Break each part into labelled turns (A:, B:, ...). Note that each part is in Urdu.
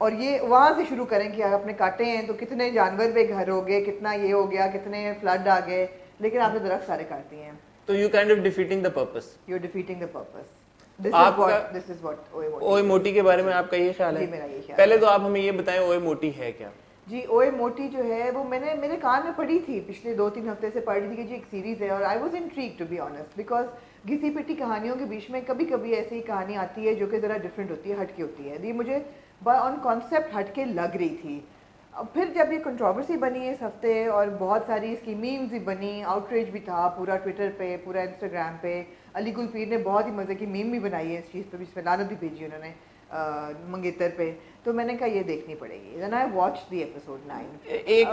A: اور یہ وہاں سے شروع کریں کہ آپ اپنے کاٹے ہیں تو کتنے جانور بے گھر ہو گئے, کتنا یہ ہو گیا, کتنے فلڈ آ گئے, لیکن آپ نے درخت سارے کاٹ دیے ہیں.
B: تو you kind of defeating the purpose.
A: You defeating the purpose. This is what
B: اوئے موٹی کے بارے میں آپ کا یہ خیال ہے؟
A: جی میرا یہ خیال.
B: پہلے تو آپ ہمیں یہ بتائیں اوئے موٹی ہے کیا؟
A: جی اوئے موٹی جو ہے وہ میں نے میرے کان میں پڑھی تھی, پچھلے 2-3 ہفتے سے پڑھ رہی تھی کہ جی ایک سیریز ہے, اور I was intrigue to be honest, because گھسی پٹی کہانیوں کے بیچ میں کبھی کبھی ایسی کہانی آتی ہے جو کہ ذرا ڈفرینٹ ہوتی ہے, ہٹ کے ہوتی ہے. یہ مجھے آن کانسیپٹ ہٹ کے لگ رہی تھی. اب پھر جب یہ کنٹروورسی بنی ہے اس ہفتے, اور بہت ساری اس کی میمز بھی بنی, آؤٹریج بھی تھا پورا ٹویٹر پہ, پورا انسٹاگرام پہ. علی گل پیر نے بہت ہی مزے کی میم بھی بنائی ہے اس چیز پہ, جس میں لعنت بھی بھیجی انہوں نے منگیتر پہ. تو میں نے کہا یہ دیکھنی پڑے گی. Then I watched the episode 9.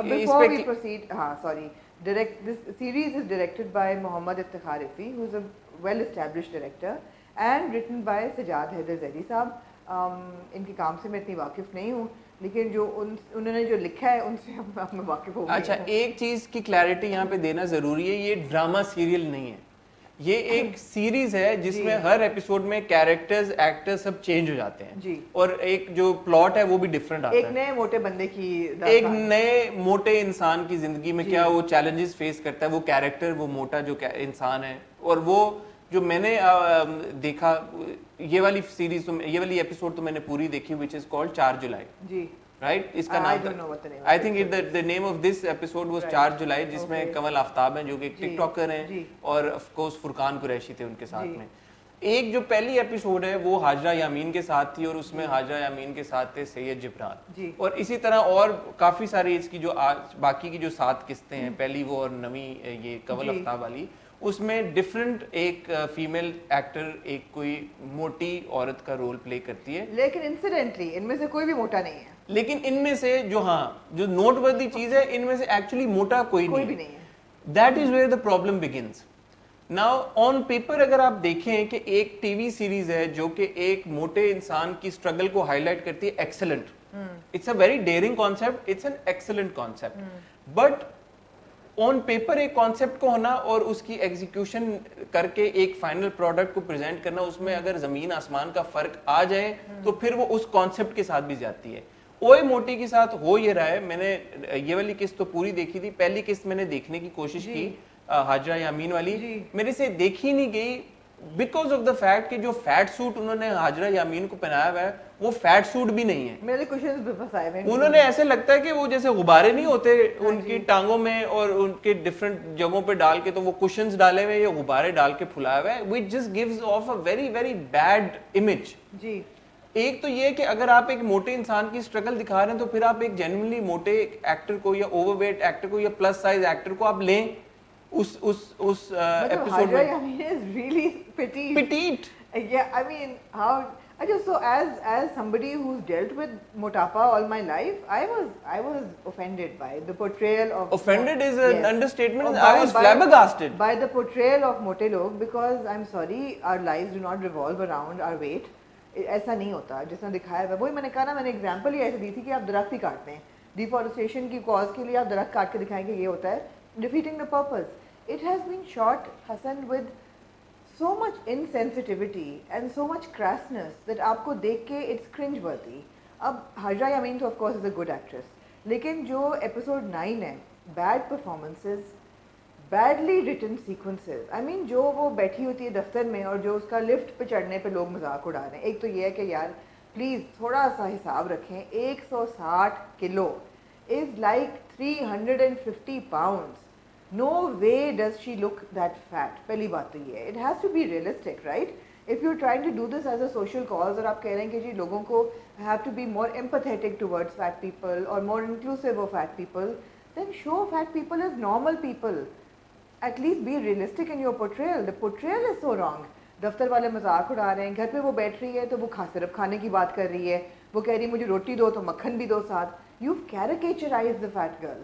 A: Before we proceed, this series is directed by Mohammad Iftikhar Rifi, who is a well-established director, and written by Sajjad Haider Zaidi صاحب. ان کے کام سے میں اتنی واقف نہیں ہوں, لیکن جو انہوں نے جو لکھا ہے ان سے میں واقف ہوں.
B: اچھا, ایک چیز کی کلیئرٹی یہاں پہ دینا ضروری ہے, یہ ڈرامہ سیریل نہیں ہے, یہ ایک سیریز ہے جس میں ہر ایپیسوڈ میں کیریکٹرز, ایکٹر سب چینج ہو جاتے ہیں
A: جی,
B: اور ایک جو پلاٹ ہے وہ بھی ڈفرینٹ آتا ہے.
A: ایک نئے موٹے بندے کی,
B: ایک نئے موٹے انسان کی زندگی میں کیا وہ چیلنجز فیس کرتا ہے, وہ کیریکٹر, وہ موٹا جو انسان ہے. اور وہ جو میں نے دیکھا, یہ والی سیریز, یہ والی ایپیسوڈ تو میں نے پوری دیکھی, which is called 4 جولائی.
A: جی
B: رائٹ, اس کا نام I think the name of this episode was 4 جولائی, جس میں کمل آفتاب ہیں جو کہ ایک ٹک ٹاکر ہیں, اور آف کورس فرقان قریشی تھے ان کے ساتھ میں. ایک جو پہلی ایپیسوڈ ہے وہ حاجرہ یامین کے ساتھ تھی, اور اس میں حاجرہ یامین کے ساتھ تھے سید جبران, اور اسی طرح اور کافی ساری اس کی جو باقی کی جو 7 قسطیں ہیں, پہلی وہ اور نویں یہ کمل آفتاب والی, اس میں ڈفرنٹ ایک فیمیل ایکٹر ایک کوئی موٹی عورت کا رول پلے کرتی ہے.
A: لیکن انسیڈنٹلی ان میں سے کوئی بھی موٹا نہیں ہے.
B: لیکن ان میں سے جو جو نوٹ وردی چیز ہے, ان میں سے ایکچولی موٹا کوئی نہیں ہے. That is where the problem begins. Now on paper اگر آپ دیکھیں کہ ایک ٹی وی سیریز ہے جو کہ ایک موٹے انسان کی اسٹرگل کو ہائی لائٹ کرتی ہے, excellent, it's a very daring concept, it's an excellent concept. But on paper ایک کانسیپٹ کو ہونا اور اس کی ایگزیکیوشن کر کے ایک فائنل پروڈکٹ کو پریزنٹ کرنا, اس میں اگر زمین آسمان کا فرق آ جائے تو پھر وہ اس کانسیپٹ کے ساتھ بھی جاتی ہے. اوئے موٹی کے ساتھ ہو یہ رہا ہے, میں نے یہ والی قسط تو پوری دیکھی تھی, پہلی قسط میں نے دیکھنے کی کوشش کی حاجرہ یامین والی, میرے سے دیکھی نہیں گئی بیکاز آف دا فیکٹ کہ جو فیٹ سوٹ انہوں نے حاجرہ یامین کو پہنایا ہوا ہے وہ فیٹ سوٹ بھی نہیں ہے.
A: میرے کوشچنز بھی پھنسائے ہوئے ہیں.
B: انہوں نے ایسے لگتا ہے کہ وہ جیسے غبارے نہیں ہوتے ان کی ٹانگوں میں اور ان کے ڈفرنٹ جگہوں پہ ڈال کے, تو وہ کوشنز ڈالے ہوئے یا غبارے ڈال کے پھلایا ہوا ہے, which just gives off a very very bad image.
A: جی,
B: ایک تو یہ کہ اگر آپ ایک موٹے انسان کی اسٹرگل دکھا رہے ہیں تو پھر آپ ایک جینوینلی موٹے ایکٹر کو یا اوور ویٹ ایکٹر کو یا پلس سائز ایکٹر کو آپ لیں اس ایپیسوڈ میں.
A: petite. Yeah, I mean, how so as somebody who's dealt with motapa all my life, I was offended by the portrayal of.
B: Offended is an understatement. I was flabbergasted
A: by the portrayal of mote log, because I'm sorry, our lives do not revolve around our weight. ایسا نہیں ہوتا جس نے دکھایا ہے. وہی میں نے کہا نا, میں نے ایگزامپل ہی ایسے دی تھی کہ آپ درخت ہی کاٹتے ہیں, ڈیفارسٹریشن کی کاز کے لیے آپ درخت کاٹ کے دکھائیں کہ یہ ہوتا ہے, defeating the purpose. It has been shot حسن with so much insensitivity and so much crassness that آپ کو دیکھ کے it's cringe worthy. اب حاجرہ یامین تو of course is a good actress, لیکن جو ایپیسوڈ 9 ہے, bad performances, badly written sequences, I mean جو وہ بیٹھی ہوتی ہے دفتر میں اور جو اس کا لفٹ پہ چڑھنے پہ لوگ مذاق اڑا رہے ہیں. ایک تو یہ ہے کہ یار پلیز تھوڑا سا حساب رکھیں, 160 کلو is like 350 pounds. No way does she look that fat. پہلی بات تو یہ ہے, it has to be realistic, right? If you're trying to do this as a social cause اور آپ کہہ رہے ہیں کہ جی لوگوں کو have to be more empathetic towards fat people or more inclusive of fat people, then show fat people as normal people. At least be realistic in your portrayal. The portrayal is so wrong. دفتر والے مذاق اڑا رہے ہیں, گھر پہ وہ بیٹھ رہی ہے تو وہ صرف کھانے کی بات کر رہی ہے, وہ کہہ رہی ہے مجھے روٹی دو تو مکھن بھی دو ساتھ. You've caricaturized the fat girl.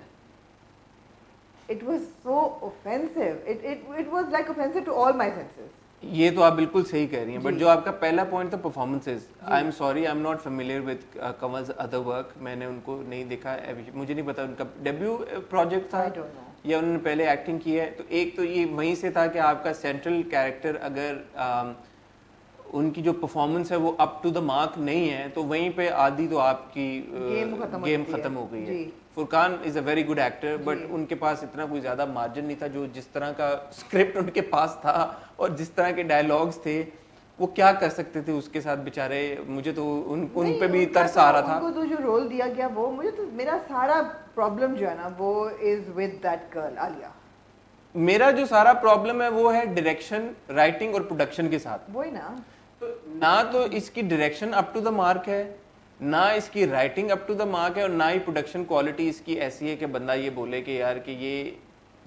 A: It was so offensive. It was like offensive to all my senses.
B: یہ تو آپ بالکل صحیح کہہ رہی ہیں, بٹ جو آپ کا پہلا پوائنٹ تھا performances, I am sorry I am not familiar with Kanwal's other work, میں نے ان کو نہیں دیکھا, مجھے نہیں پتا ان کا ڈیبیو پروجیکٹ تھا یا انہوں نے پہلے ایکٹنگ کی ہے. تو ایک تو یہ وہیں سے تھا کہ آپ کا سینٹرل کیریکٹر اگر ان کی جو پرفارمنس ہے وہ اپ ٹو دا مارک نہیں ہے, تو وہیں پہ آدھی تو آپ کی گیم ختم ہو گئی ہے. Furqan is a very good actor, but ان کے پاس اتنا کوئی زیادہ مارجن نہیں تھا. جو جس طرح کا اسکرپٹ ان کے پاس تھا اور جس طرح کے ڈائلاگس تھے, وہ کیا کر سکتے تھے اس کے ساتھ بیچارے. مجھے تو ان پہ بھی ترس آ رہا تھا.
A: ان کو تو جو رول دیا گیا وہ مجھے تو میرا سارا پرابلم جو ہے نا وہ از ود دیٹ گرل عالیہ.
B: میرا جو سارا پرابلم ہے وہ ہے ڈائریکشن, رائٹنگ اور پروڈکشن کے ساتھ.
A: وہی نا,
B: نہ تو اس کی direction up to the mark ہے, نہ اس کی writing up to the mark ہے, اور نہ ہی پروڈکشن کوالٹی اس کی ایسی ہے کہ بندہ یہ بولے کہ یار کہ یہ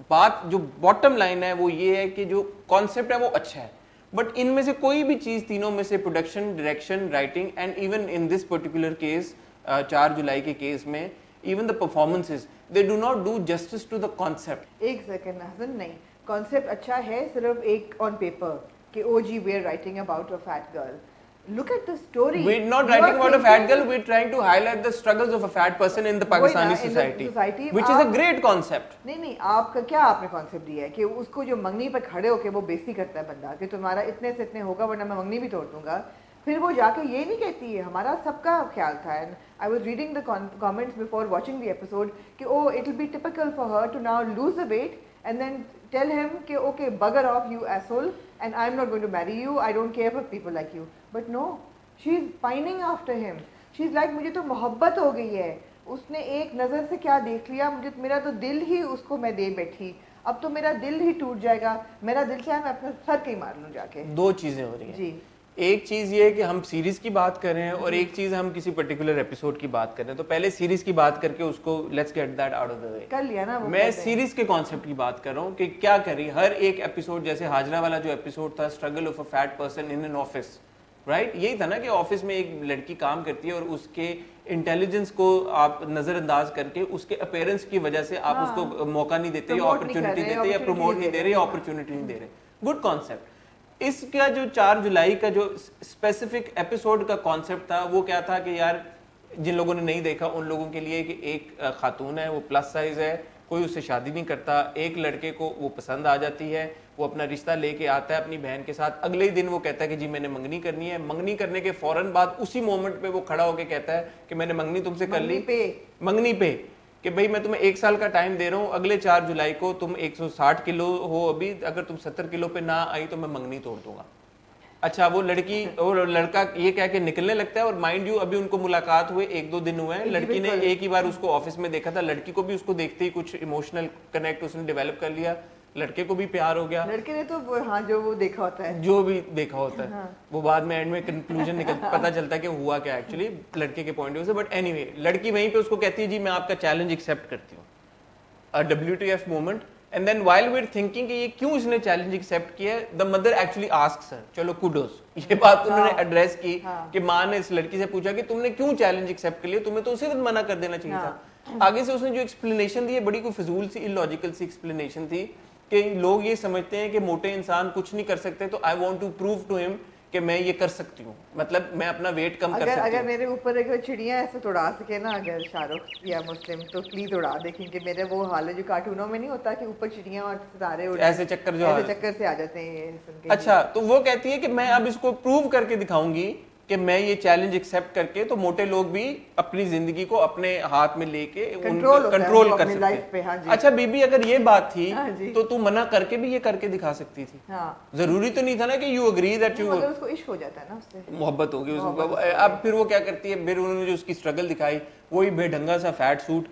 B: بات جو باٹم لائن ہے وہ یہ ہے کہ جو کانسیپٹ ہے وہ اچھا ہے. بٹ ان میں سے کوئی بھی چیز تینوں میں سے production, direction, writing and even in this particular case 4 July کے کیس میں even the performances they do not do justice to the concept.
A: ایک سیکنڈ حسن, نہیں کانسیپٹ اچھا ہے صرف ایک آن پیپر کہ او جی we are writing about a fat girl. Look at the story.
B: We're not writing about a fat girl, we're trying to highlight the struggles of a fat person in the Pakistani society, which is a great concept.
A: نہیں آپ کا کیا آپ نے کانسیپٹ دیا ہے کہ اس کو جو منگنی پر کھڑے ہو کے وہ بےزتی کرتا ہے بندہ کہ تمہارا اتنے سے اتنے ہوگا ورنہ میں منگنی بھی توڑ دوں گا, پھر وہ جا کے یہ نہیں کہتی ہے. ہمارا سب کا خیال تھا, I was reading the comments before watching the episode کہ oh it will be typical for her to now lose the weight and then tell him کہ okay bugger off you asshole and I'm not going to marry you, I don't care for people like you. But no, she's pining after him. She's like مجھے تو محبت ہو گئی ہے, اس نے ایک نظر سے کیا دیکھ لیا, مجھے میرا تو دل ہی اس کو میں دے بیٹھی, اب تو میرا دل ہی ٹوٹ جائے گا, میرا دل چاہے میں اپنا سر کہیں مار لوں جا کے.
B: دو چیزیں ہو رہی ہیں.
A: جی,
B: ایک چیز یہ ہے کہ ہم سیریز کی بات کر رہے ہیں اور ایک چیز ہم کسی پرٹیکولر ایپیسوڈ کی بات کر رہے ہیں. تو پہلے سیریز کی بات کر کے اس کو let's get that out of the way.
A: کر لیا نا.
B: میں سیریز کے کانسیپٹ کی بات کر رہا ہوں کہ کیا کری ہر ایک ایپیسوڈ. جیسے ہاجرہ والا جو ایپیسوڈ تھا, struggle of a fat person in an office, right, یہی تھا نا کہ آفس میں ایک لڑکی کام کرتی ہے اور اس کے انٹیلیجنس کو آپ نظر انداز کر کے اس کے اپیرنس کی وجہ سے آپ اس کو موقع نہیں دیتے یا اپرچونٹی دیتے یا پروموٹ نہیں دے رہے یا اپرچونٹی نہیں دے رہے. Good concept. اس کا جو 4 جولائی کا جو اسپیسیفک ایپیسوڈ کا کانسیپٹ تھا وہ کیا تھا کہ یار جن لوگوں نے نہیں دیکھا ان لوگوں کے لیے کہ ایک خاتون ہے, وہ پلس سائز ہے, کوئی اس سے شادی نہیں کرتا, ایک لڑکے کو وہ پسند آ جاتی ہے, وہ اپنا رشتہ لے کے آتا ہے اپنی بہن کے ساتھ, اگلے ہی دن وہ کہتا ہے کہ جی میں نے منگنی کرنی ہے. منگنی کرنے کے فوراً بعد اسی مومنٹ پہ وہ کھڑا ہو کے کہتا ہے کہ میں نے منگنی تم سے کر لی, منگنی پہ کہ بھائی میں تمہیں 1 سال کا ٹائم دے رہا ہوں, اگلے 4 جولائی کو تم 160 کلو ہو ابھی, اگر تم 70 کلو پہ نہ آئی تو میں منگنی توڑ دوں گا. اچھا وہ لڑکی اور لڑکا یہ کہہ کے نکلنے لگتا ہے, اور مائنڈ یو ابھی ان کو ملاقات ہوئے 1-2 دن ہوئے ہیں, لڑکی نے ایک ہی بار اس کو آفس میں دیکھا تھا, لڑکی کو بھی اس کو دیکھتے ہی کچھ ایموشنل کنیکٹ اس نے ڈیولپ کر لیا, لڑکے کو بھی پیار ہو گیا.
A: لڑکے نے تو ہاں جو وہ دیکھا ہوتا ہے,
B: جو بھی دیکھا ہوتا ہے وہ بعد میں اینڈ میں کنکلوژن پتا چلتا ہے کہ ہوا کیا ایکچولی لڑکے کے پوائنٹ آف ویو سے. بٹ اینی وے لڑکی وہیں پہ اس کو کہتی ہے جی میں آپ کا چیلنج ایکسیپٹ کرتی ہوں, WTF moment. And then while we are thinking کہ یہ کیوں اس نے چیلنج ایکسیپٹ کیا ہے, the mother actually asks her, چلو کوڈوز, یہ بات انہوں نے ایڈریس کی کہ ماں نے اس لڑکی سے پوچھا کہ تم نے کیوں چیلنج ایکسیپٹ کر لیا, تمہیں تو اسی وقت منع کر دینا چاہیے تھا. آگے سے اس نے جو ایکسپلینیشن دی ہے بڑی کوئی فضول سی illogical سی ایکسپلینیشن تھی کہ لوگ یہ سمجھتے ہیں کہ موٹے انسان کچھ نہیں کر سکتے, تو I want to prove to ہم کہ میں یہ کر سکتی ہوں, مطلب میں اپنا ویٹ کم کر سکتی ہوں.
A: اگر میرے اوپر اگر چڑیاں ایسے توڑا سکے نا اگر شاہ رخ یا مسلم تو پلیز اڑا دے, کیونکہ میرے وہ حال ہے جو کارٹونوں میں نہیں ہوتا کہ اوپر چڑیاں اور ستارے
B: ایسے چکر جو
A: ایسے چکر سے آ جاتے ہیں.
B: اچھا تو وہ کہتی ہے کہ میں اب اس کو پروو کر کے دکھاؤں گی کہ میں یہ چیلنج ایکسیپٹ کر کے تو موٹے لوگ بھی اپنی زندگی کو اپنے ہاتھ میں لے کے کنٹرول کر سکتے ہیں. اچھا بی بی اگر یہ بات تھی تو تو منع کر کے بھی یہ کر کے دکھا سکتی تھی, ضروری تو نہیں تھا نا کہ یو اگری دیٹ یو,
A: اس کو عشق ہو جاتا ہے نا, اس سے
B: محبت ہوگی اس کو. اب پھر وہ کیا کرتی ہے, پھر انہوں نے جو اس کی اسٹرگل دکھائی وہی بے ڈھنگا سا فیٹ سوٹ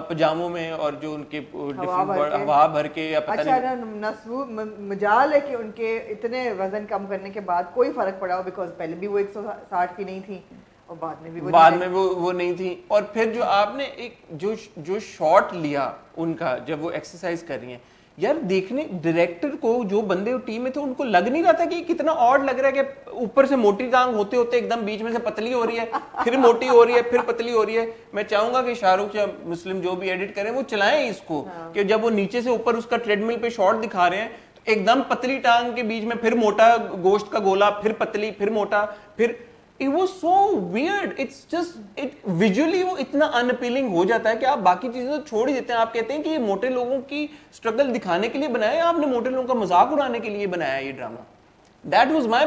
B: پجاموں میں اور جو ان کے ہوا بھر کے یا پتہ نہیں
A: مجال ہے کہ ان کے اتنے وزن کم کرنے کے بعد کوئی فرق پڑا ہو, بیکاز پہلے بھی وہ 160 کی نہیں تھی اور بعد میں
B: وہ نہیں تھی. اور پھر جو آپ نے ایک جو شاٹ لیا ان کا جب وہ ایکسرسائز کر رہی ہیں, یار دیکھنے ڈائریکٹر کو جو بندے ٹیم میں تھے ان کو لگ نہیں رہا تھا کہ کتنا آڈ لگ رہا ہے کہ اوپر سے موٹی ٹانگ ہوتے ہوتے ایک دم بیچ میں سے پتلی ہو رہی ہے, پھر موٹی ہو رہی ہے, پھر پتلی ہو رہی ہے. میں چاہوں گا کہ شاہ رخ یا مسلم جو بھی ایڈٹ کریں وہ چلائیں اس کو کہ جب وہ نیچے سے اوپر اس کا ٹریڈ مل پہ شاٹ دکھا رہے ہیں تو ایک دم پتلی ٹانگ کے بیچ میں پھر موٹا گوشت کا گولا, پھر پتلی, پھر موٹا, پھر it was so weird. It's just visually وہ اتنا unappealing ہو جاتا ہے کہ آپ باقی چیزیں تو چھوڑ ہی دیتے ہیں. آپ کہتے ہیں کہ یہ موٹے لوگوں کی struggle دکھانے کے لیے بنایا ہے, آپ نے موٹے لوگوں کا مذاق اڑانے کے لیے بنایا ہے یہ drama. That was my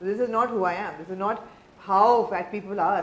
A: This is not who I am. This is not how fat people are.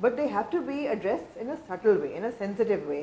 A: but they have to be addressed in a subtle way, in a sensitive way.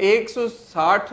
B: 160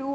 A: 2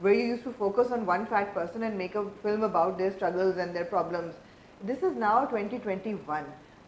A: where you used to focus on one fat person and make a film about their struggles and their problems. This is now 2021.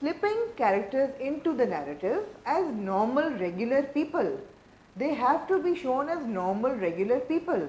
A: slipping characters into the narrative as normal regular people. They have to be shown as normal regular people.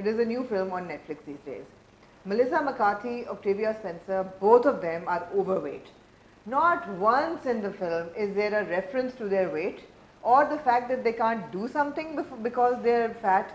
A: it is a new film on Netflix these days. Melissa McCarthy, Octavia Spencer, both of them are overweight. Not once in the film is there a reference to their weight or the fact that they can't do something because they're fat.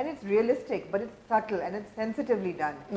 A: and it's realistic, but it's subtle and it's sensitively done.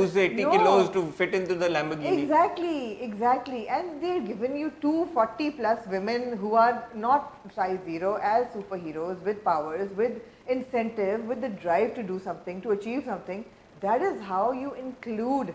B: lose 80 kilos to fit into the Lamborghini.
A: Exactly. And they're giving you 240 plus women who are not size 0 as superheroes with powers, with incentive, with the drive to do something, to achieve something. That is how you include.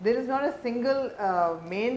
A: There is not a single main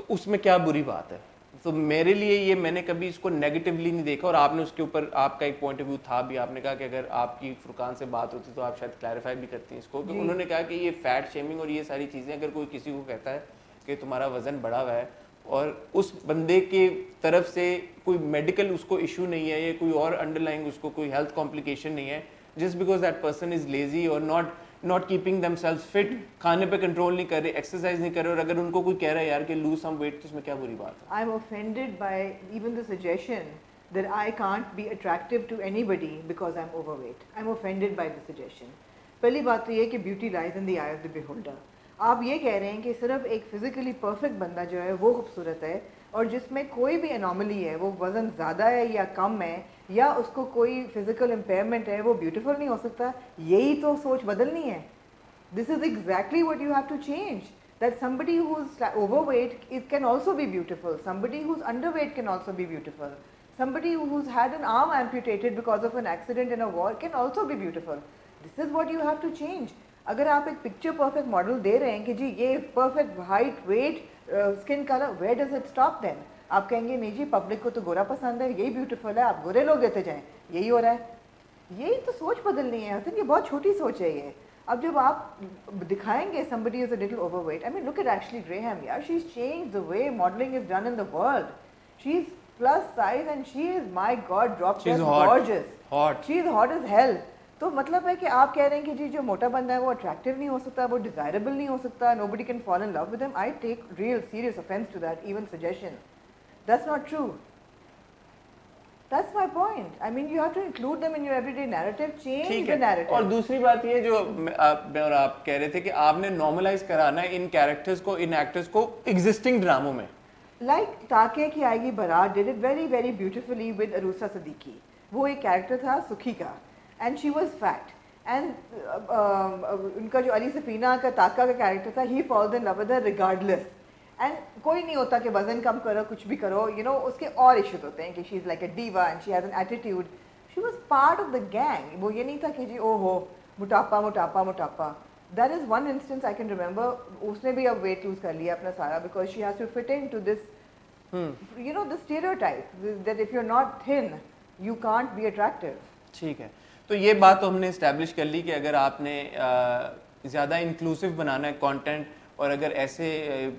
B: تو اس میں کیا بری بات ہے. تو میرے لیے یہ میں نے کبھی اس کو نیگیٹیولی نہیں دیکھا, اور آپ نے اس کے اوپر آپ کا ایک پوائنٹ آف ویو تھا بھی, آپ نے کہا کہ اگر آپ کی فرقان سے بات ہوتی تو آپ شاید کلیریفائی بھی کرتی ہیں اس کو, کہ انہوں نے کہا کہ یہ فیٹ شیمنگ اور یہ ساری چیزیں اگر کوئی کسی کو کہتا ہے کہ تمہارا وزن بڑا ہوا ہے اور اس بندے کی طرف سے کوئی میڈیکل اس کو ایشو نہیں ہے یا کوئی اور انڈر لائنگ اس کو کوئی ہیلتھ کمپلیکیشن نہیں ہے, just because that person is lazy or not keeping themselves fit, کھانے پہ کنٹرول نہیں کر رہے, ایکسرسائز نہیں کر رہے, اور اگر ان کو کوئی کہہ رہا ہے یار کہ لوز سم ویٹ, تو اس میں کیا بری بات ہے.
A: I am offended by even the suggestion that I can't be attractive to anybody because I'm overweight. I'm offended by the suggestion. پہلی بات تو یہ کہ beauty lies in the eye of the beholder. آپ یہ کہہ رہے ہیں کہ صرف ایک فزیکلی پرفیکٹ بندہ جو ہے وہ خوبصورت ہے, اور جس میں کوئی بھی انوملی ہے, وہ وزن زیادہ ہے یا کم ہے, یا اس کو کوئی فزیکل امپیئرمنٹ ہے, وہ بیوٹیفل نہیں ہو سکتا. یہی تو سوچ بدلنی ہے. This is exactly what you have to change. That somebody who's overweight can also be beautiful. Somebody who's underweight can also be beautiful. Somebody who's had an arm amputated because of an accident in a war can also be beautiful. This is what you have to change. اگر آپ ایک پکچر پرفیکٹ ماڈل دے رہے ہیں کہ جی یہ perfect height, weight, skin colour, where does it stop then? آپ کہیں گے نہیں جی پبلک کو تو گورا پسند ہے, یہی بیوٹیفل ہے, آپ گورے لوگ دیتے جائیں, یہی ہو رہا ہے. یہی تو سوچ بدلنی ہے حسن, یہ بہت چھوٹی سوچ ہے یہ. اب جب آپ دکھائیں گے somebody is a little overweight, I mean look at Ashley Graham, yeah, she's changed the way modeling is done in the world. She's plus size and she is, my God, drop dead gorgeous.
B: Hot.
A: She's hot as hell. تو مطلب ہے کہ آپ کہہ رہے ہیں کہ جی جو موٹا بندہ ہے وہ اٹریکٹیو نہیں ہو سکتا, وہ ڈیزائربل نہیں ہو سکتا, nobody can fall in love with him. I take real serious offense to that even suggestion. That's not true. That's my point. I mean you have to include them in your everyday narrative, change the narrative.
B: اور دوسری بات یہ جو میں اور آپ کہہ رہے تھے کہ آپ نے نارملائز کرانا ہے ان کیریکٹرز کو, ان ایکٹرز کو ایگزسٹنگ ڈراموں میں.
A: Like تاکہ کی آئے گی بارات did it very very beautifully with Arusa Siddiqui. وہ ایک کیریکٹر تھا سکھی کا, and she was fat, and ان کا جو علی سفینہ کا تاکہ کا کیریکٹر تھا, he falls in love with her regardless. And کوئی نہیں ہوتا کہ وزن کم کرو, کچھ بھی کرو, یو نو اس کے اور ایشوز ہوتے ہیں کہ she is like a diva and she has an attitude. She was part of the gang. وہ یہ نہیں تھا کہ جی او ہو موٹاپا موٹاپا موٹاپا. That is one instance I can remember. اس نے بھی اب ویٹ لوز کر لیا اپنا سارا, because she has to fit in to this you know the stereotype that if you are not thin you can't be attractive.
B: ٹھیک ہے, تو یہ بات تو ہم نے اسٹیبلش کر لی کہ اگر آپ نے زیادہ انکلوسیو بنانا ہے کانٹینٹ, اور اگر ایسے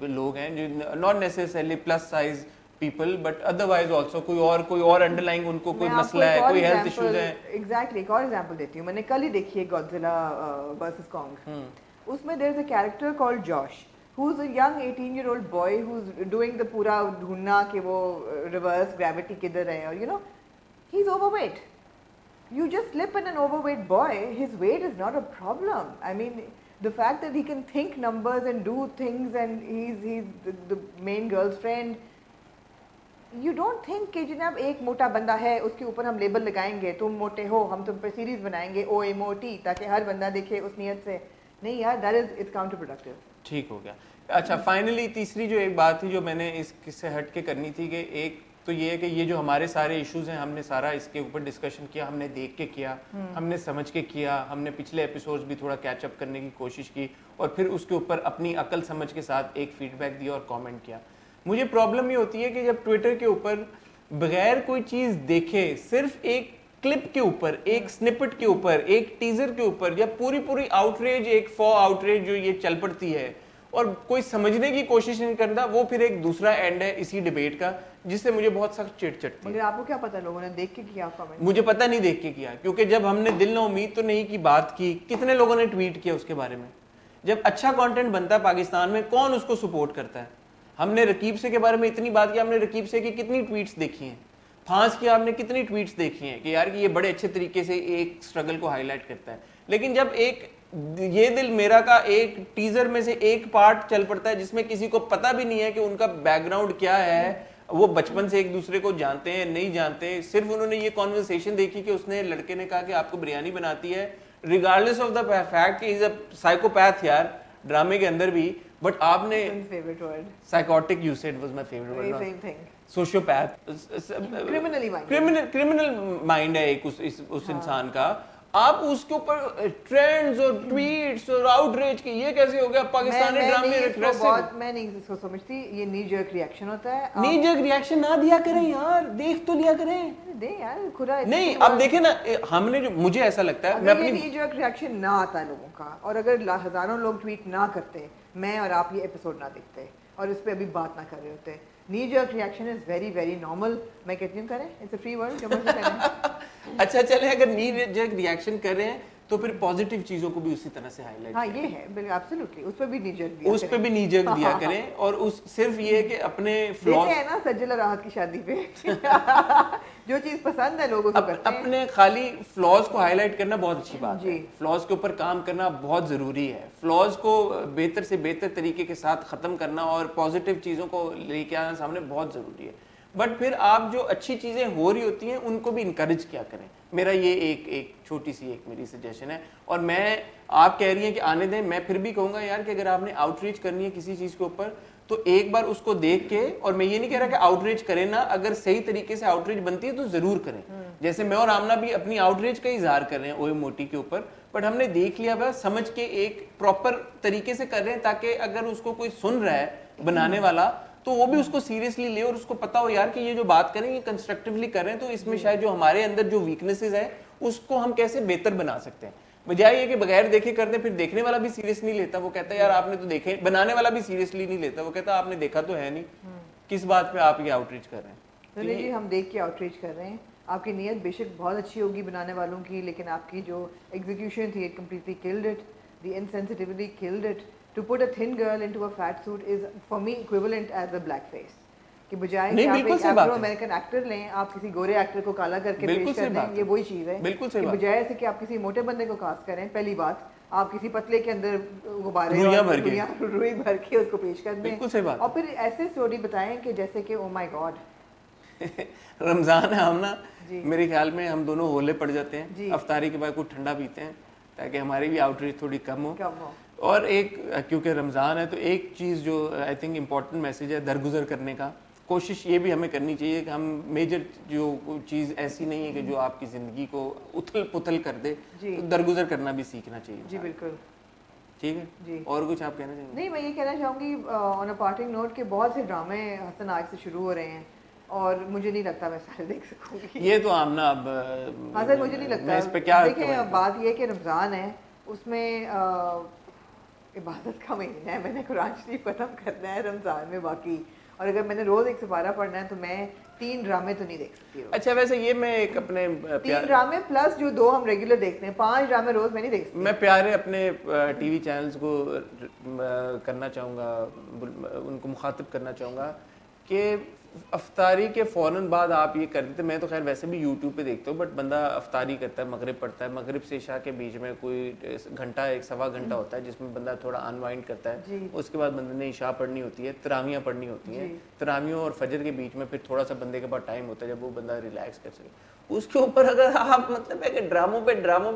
B: لوگ ہیں جو not necessarily plus size people but otherwise also کوئی اور انڈر لائنگ ان کو کوئی مسئلہ ہے, کوئی ہیلتھ ایشوز ہیں.
A: ایگزیکٹلی ایک اور ایگزامپل دیتی ہوں. میں نے کل ہی دیکھی ہے گوڈزیلا ورسز کانگ. اس میں دیر از اے کیریکٹر کالڈ جوش who's a young 18-year-old boy who's doing the پورا ڈھونڈنا کہ وہ ریورس گریوٹی کدھر ہے, اور you know he's overweight. You just slip in an overweight boy, his weight is not a problem. I mean the fact that he can think numbers and do things and he's the main girl's friend, you don't think کہ جناب ایک موٹا بندہ ہے اس کے اوپر ہم لیبل لگائیں گے تم موٹے ہو, ہم تم پہ سیریز بنائیں گے او اے موٹی تاکہ ہر بندہ دیکھے اس نیت سے. نہیں یار, that is it's counterproductive.
B: ٹھیک ہو گیا. اچھا, فائنلی تیسری جو ایک بات تھی جو میں نے اس سے ہٹ کے کرنی تھی, کہ ایک تو یہ ہے کہ یہ جو ہمارے سارے ایشوز ہیں ہم نے سارا اس کے اوپر ڈسکشن کیا, ہم نے دیکھ کے کیا, ہم نے سمجھ کے کیا, ہم نے پچھلے ایپیسوڈز بھی تھوڑا کیچ اپ کرنے کی کوشش کی, اور پھر اس کے اوپر اپنی عقل سمجھ کے ساتھ ایک فیڈ بیک دیا اور کامنٹ کیا. مجھے پرابلم یہ ہوتی ہے کہ جب ٹویٹر کے اوپر بغیر کوئی چیز دیکھے, صرف ایک کلپ کے اوپر, ایک سنپٹ کے اوپر, ایک ٹیزر کے اوپر, یا پوری آؤٹریج, ایک آؤٹریج جو یہ چل پڑتی ہے, اور کوئی سمجھنے کی کوشش نہیں کرتا, وہ پھر ایک دوسرا اینڈ ہے اسی ڈیبیٹ کا, جس سے مجھے بہت سخت چڑ چڑتی ہے.
A: مگر آپ کو کیا پتا لوگوں نے دیکھ کے کیا کامنٹ؟
B: مجھے پتا نہیں دیکھ کے کیا, کیونکہ جب ہم نے دل نہ امید تو نہیں کی بات کی, کتنے لوگوں نے ٹویٹ کیا اس کے بارے میں. جب اچھا کانٹینٹ بنتا ہے پاکستان میں, کون اس کو سپورٹ کرتا ہے؟ ہم نے رقیب سے کے بارے میں اتنی بات کی, ہم نے رقیب سے کی کتنی ٹویٹس دیکھی ہیں, پھانس کی آپ نے کتنی ٹویٹس دیکھی ہیں کہ یار یہ بڑے اچھے طریقے سے ایک اسٹرگل کو ہائی لائٹ کرتا ہے. لیکن جب ایک یہ دل میرا کا ایک ٹیزر میں سے ایک پارٹ چل پڑتا ہے جس میں کسی کو پتہ بھی نہیں ہے کہ ان کا بیک گراؤنڈ کیا ہے, وہ بچپن سے ایک دوسرے کو جانتے ہیں نہیں جانتے, صرف انہوں نے یہ کانورسیشن دیکھی کہ اس نے لڑکے نے کہا کہ آپ کو بریانی بناتی ہے, ریگارڈلیس آف دا فیکٹ کہ ہی از اے سائیکوپیتھ یار ڈرامے کے اندر بھی, بٹ آپ نے psychotic you said was my favourite word, sociopath, criminal mind ہے ایک اس انسان کا, آپ اس کے اوپر ٹرینڈز اور ٹویٹس اور آؤٹ ریج کی یہ کیسے ہو گیا پاکستانی ڈرامے ریپریسو.
A: میں نہیں اس کو سمجھتی, یہ نی جرک ریئیکشن ہوتا ہے.
B: نی جرک ریئیکشن نہ دیا کریں یار, دیکھ تو لیا کریں.
A: دے یار کھلا
B: نہیں اب دیکھیں نا, ہم نے جو مجھے ایسا لگتا ہے میں اپنی
A: نی جرک ریئیکشن نہ آتا لوگوں کا, اور اگر ہزاروں لوگ ٹویٹ نہ کرتے, میں اور آپ یہ ایپیسوڈ نہ دیکھتے اور اس پہ ابھی بات نہ کر رہے ہوتے. نی jerk reaction is very very normal. میں کہتی ہوں کریں, اٹس اے فری ورلڈ, جو مرضی کریں.
B: اچھا چلیں اگر نی جرک ریئیکشن کر رہے ہیں تو پھر پازیٹیو چیزوں کو بھی اسی طرح سے ہائی لائٹ.
A: ہاں یہ ہے ایبسلیوٹلی, اس پہ بھی نی جرک دیا,
B: اس پہ بھی نی جرک دیا کریں. اور اس صرف یہ ہے کہ اپنے فلاز
A: دیکھتے ہیں نا سجل اور راحت کی شادی پہ جو چیز پسند ہے لوگ اس کو کرتے ہیں.
B: اپنے خالی فلاز کو ہائی لائٹ کرنا بہت اچھی بات ہے, فلاز کے اوپر کام کرنا بہت ضروری ہے, فلاز کو بہتر سے بہتر طریقے کے ساتھ ختم کرنا اور پازیٹیو چیزوں کو لے کے آنا سامنے بہت ضروری ہے. بٹ پھر آپ جو اچھی چیزیں ہو رہی ہوتی ہیں ان کو بھی انکریج کیا کریں. میرا یہ ایک چھوٹی سی ایک میری سجیشن ہے. اور میں آپ کہہ رہی ہیں کہ آنے دیں, میں پھر بھی کہوں گا یار کہ اگر آپ نے آؤٹ ریچ کرنی ہے کسی چیز کے اوپر تو ایک بار اس کو دیکھ کے, اور میں یہ نہیں کہہ رہا کہ آؤٹ ریچ کریں نا, اگر صحیح طریقے سے آؤٹ ریچ بنتی ہے تو ضرور کریں. جیسے میں اور آمنہ بھی اپنی آؤٹ ریچ کا اظہار کر رہے ہیں اوئے موٹی کے اوپر, بٹ ہم نے دیکھ لیا ہوا سمجھ کے ایک پراپر طریقے سے کر رہے ہیں تاکہ اگر اس کو کوئی سن رہا ہے بنانے والا تو وہ بھی اس کو سیریسلی لے اور اس کو پتا ہو یار کہ یہ جو بات کریں یہ کنسٹرکٹیولی کر رہے ہیں, تو اس میں شاید جو ہمارے اندر جو ویکنیسز ہے اس کو ہم کیسے بہتر بنا سکتے ہیں. بجائے یہ کہ بغیر دیکھے کرتے پھر دیکھنے والا بھی سیریس نہیں لیتا, وہ کہتا ہے یار آپ نے تو دیکھے, بنانے والا بھی سیریسلی نہیں لیتا, وہ کہتا ہے آپ نے دیکھا تو ہے نہیں, کس بات پہ آپ یہ آؤٹ ریچ کر رہے ہیں.
A: جی ہم دیکھ کے آؤٹ ریچ کر رہے ہیں. آپ کی نیت بے شک بہت اچھی ہوگی بنانے والوں کی, لیکن آپ کی جو ایگزیکیوشن تھی, it completely killed it. The insensitivity killed it. To put a thin girl into a fat suit is for me equivalent as a black face. کہ بجائے کہ آپ ایک ایفرو امریکن ایکٹر لیں, آپ کسی گورے ایکٹر کو کالا کر کے پیش کر دیں, یہ وہی چیز ہے. کہ بجائے سے کہ آپ کسی موٹے بندے کو کاسٹ کریں, پہلی بات آپ کسی پتلے کے اندر غبارے روئی بھر کے اس کو پیش کر دیں, اور پھر ایسے اسٹوری بتائیں کہ جیسے کہ او مائی گاڈ
B: رمضان ہے ہم نا, میرے خیال میں ہم دونوں ہولے پڑ جاتے ہیں, افطاری کے بعد کچھ ٹھنڈا پیتے ہیں تاکہ ہماری بھی آؤٹ ریچ تھوڑی کم ہو. اور ایک کیونکہ رمضان ہے تو ایک چیز جو آئی تھنک امپورٹنٹ میسج ہے درگزر کرنے کا, کوشش یہ بھی ہمیں کرنی چاہیے کہ ہم میجر جو چیز ایسی نہیں ہے کہ جو آپ کی زندگی کو اتھل پتھل کر دے, تو درگزر کرنا بھی سیکھنا چاہیے.
A: جی بالکل
B: ٹھیک ہے جی. اور کچھ آپ کہنا چاہیں گے؟
A: نہیں, میں یہ کہنا چاہوں گی آن اے پارٹنگ نوٹ کہ بہت سے ڈرامے حسن آج سے شروع ہو رہے ہیں اور مجھے نہیں لگتا میں سارے دیکھ سکوں گی.
B: یہ تو آمنہ اب
A: حسن مجھے نہیں لگتا. اس پہ کیا دیکھیں, بات یہ کہ رمضان ہے, اس میں عبادت کا مہینہ ہے, میں نے قرآن شریف ختم کرنا ہے رمضان میں باقی, اور اگر میں نے روز ایک سپارہ پڑھنا ہے تو میں 3 ڈرامے تو نہیں دیکھ سکتی.
B: اچھا ویسے یہ میں ایک اپنے
A: 3 ڈرامے پلس جو 2 ہم ریگولر دیکھتے ہیں, 5 ڈرامے روز میں نہیں دیکھ سکتی.
B: میں پیارے اپنے ٹی وی چینلز کو کرنا چاہوں گا, ان کو مخاطب کرنا چاہوں گا کہ افطاری کے فوراً بعد آپ یہ کر دیتے. میں تو خیر ویسے بھی یوٹیوب پہ دیکھتا ہوں, بٹ بندہ افطاری کرتا ہے, مغرب پڑھتا ہے, مغرب سے عشاء کے بیچ میں کوئی گھنٹہ 1-1.25 گھنٹہ ہوتا ہے جس میں بندہ تھوڑا انوائنڈ کرتا ہے. اس کے بعد بندے نے عشاء پڑھنی ہوتی ہے, تراویحیں پڑھنی ہوتی ہیں, تراویحوں اور فجر کے بیچ میں پھر تھوڑا سا بندے کے پاس ٹائم ہوتا ہے جب وہ بندہ ریلیکس کر سکے. اس کے اوپر اگر آپ مطلب ہے کہ ڈراموں پہ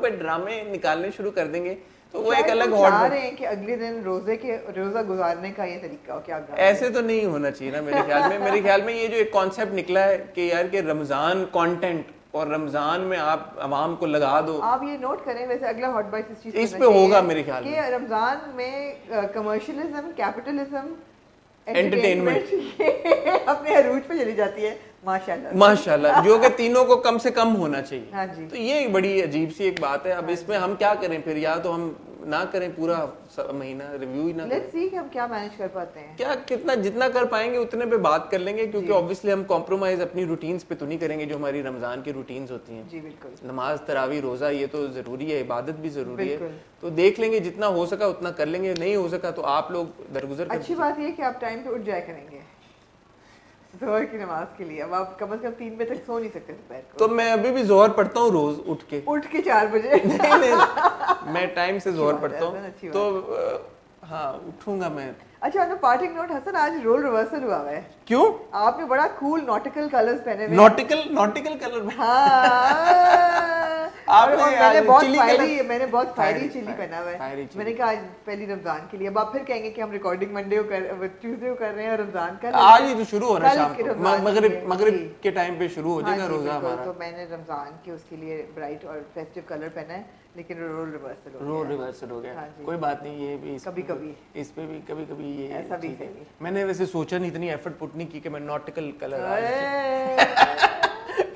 B: ڈرامے نکالنے شروع کر دیں گے تو وہ ایک الگ
A: ہاٹ رہے ہیں کہ اگلے دن روزہ گزارنے کا یہ طریقہ ہو. کیا
B: ایسے تو نہیں ہونا چاہیے نا میرے خیال میں یہ جو ایک کانسیپٹ نکلا ہے کہ یار کہ رمضان کانٹینٹ اور رمضان میں آپ عوام کو لگا دو.
A: آپ یہ نوٹ کریں, ویسے اگلا ہاٹ بائٹ
B: اس پہ ہوگا میرے خیال میں,
A: کہ رمضان میں کمرشلزم, کیپٹلزم,
B: انٹرٹینمنٹ
A: اپنے عروج پہ چلی جاتی ہے.
B: ماشاءاللہ جو کہ تینوں کو کم سے کم ہونا چاہیے.
A: ہاں جی.
B: تو یہ بڑی عجیب سی ایک بات ہے. اب اس میں ہم کیا کریں پھر, یا تو ہم نہ کریں پورا مہینہ ریویو ہی نہ کریں.
A: لیٹس سی کہ ہم کیا مینیج کر پاتے ہیں,
B: کیا کتنا جتنا کر پائیں گے اتنے پہ بات کر لیں گے, کیونکہ obviously ہم کمپرومائز اپنی روٹینز پہ تو نہیں کریں گے جو ہماری رمضان کی روٹینز ہوتی ہیں.
A: جی بالکل.
B: نماز, تراویح, روزہ یہ تو ضروری ہے, عبادت بھی ضروری ہے, تو دیکھ لیں گے جتنا ہو سکا اتنا کر لیں گے, نہیں ہو سکا تو آپ لوگ درگزر.
A: اچھی بات یہ کہ آپ ٹائم پہ اٹھ جایا کریں گے ظہر کی نماز کے لیے. اب آپ کم از کم 3 بجے تک سو نہیں سکتے دوپہر کو.
B: تو میں ابھی بھی ظہر پڑھتا ہوں روز اٹھ کے 4
A: بجے.
B: نہیں میں ٹائم سے ظہر پڑھتا ہوں, تو ہاں اٹھوں گا میں.
A: اچھا آن پارٹنگ نوٹ, حسن آج رول ریورسل ہوا ہے.
B: کیوں؟
A: آپ نے بڑا کول ناٹیکل کلرز پہنے ہوئے.
B: Nautical colour.
A: ہاں
B: آپ
A: اور
B: نے
A: میں نے بہت
B: چلی
A: فائری میں نے بہت فائری چلی
B: fiery
A: پہنا ہوا ہے.
B: chili.
A: میں نے کہا آج پہلی رمضان کے لیے. اب آپ پھر کہیں گے کہ ہم ریکارڈنگ منڈے کو ٹیوزڈے کو کر رہے ہیں اور رمضان کا
B: آج ہی تو شروع ہونا شام کو مغرب کے ٹائم پہ شروع ہو جائے گا روزہ ہمارا.
A: تو میں نے رمضان کے اس کے لیے برائٹ اور فیسٹیو کلر پہنا ہے, لیکن رول ریورسل ہو گیا.
B: کوئی بات نہیں, یہ بھی
A: کبھی کبھی
B: اس پہ بھی کبھی کبھی یہ
A: ایسا بھی
B: ٹھیک ہے.
A: صحیح.
B: میں نے ویسے سوچا نہیں, اتنی ایفرٹ پٹ نہیں کی کہ میں ناٹیکل کلر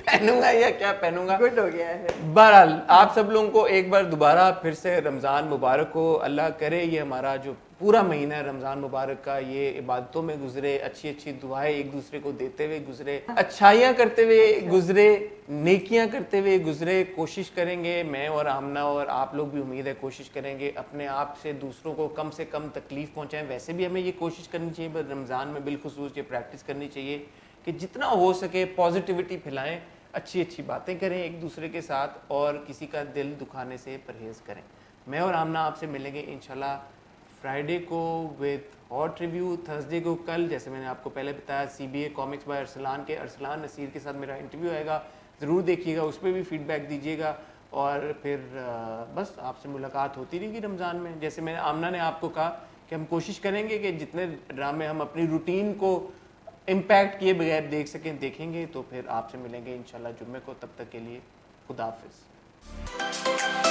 B: پہنوں گا یا کیا پہنوں گا.
A: گڈ ہو گیا ہے.
B: بہرحال آپ سب لوگوں کو ایک بار دوبارہ پھر سے رمضان مبارک ہو. اللہ کرے یہ ہمارا جو پورا مہینہ ہے رمضان مبارک کا, یہ عبادتوں میں گزرے, اچھی اچھی دعائیں ایک دوسرے کو دیتے ہوئے گزرے, اچھائیاں کرتے ہوئے گزرے, نیکیاں کرتے ہوئے گزرے. کوشش کریں گے, میں اور آمنہ اور آپ لوگ بھی امید ہے کوشش کریں گے اپنے آپ سے دوسروں کو کم سے کم تکلیف پہنچائیں. ویسے بھی ہمیں یہ کوشش کرنی چاہیے, بس رمضان میں بالخصوص یہ پریکٹس کرنی چاہیے کہ جتنا ہو سکے پازیٹیوٹی پھیلائیں, اچھی اچھی باتیں کریں ایک دوسرے کے ساتھ, اور کسی کا دل دکھانے سے پرہیز کریں. میں اور آمنہ آپ سے ملیں گے انشاءاللہ فرائیڈے کو وتھ ہاٹ ریویو, تھرسڈے کو کل جیسے میں نے آپ کو پہلے بتایا C B A comics by Arsalan کے ارسلان نصیر کے ساتھ میرا انٹرویو آئے گا, ضرور دیکھیے گا, اس پہ بھی فیڈ بیک دیجیے گا. اور پھر بس آپ سے ملاقات ہوتی رہے گی رمضان میں. جیسے میں نے آمنہ نے آپ کو کہا کہ ہم کوشش کریں گے کہ جتنے ڈرامے ہم اپنی روٹین کو امپیکٹ کیے بغیر دیکھ سکیں دیکھیں گے. تو پھر آپ سے ملیں گے انشاءاللہ جمعے کو. تب تک کے لیے خدا حافظ.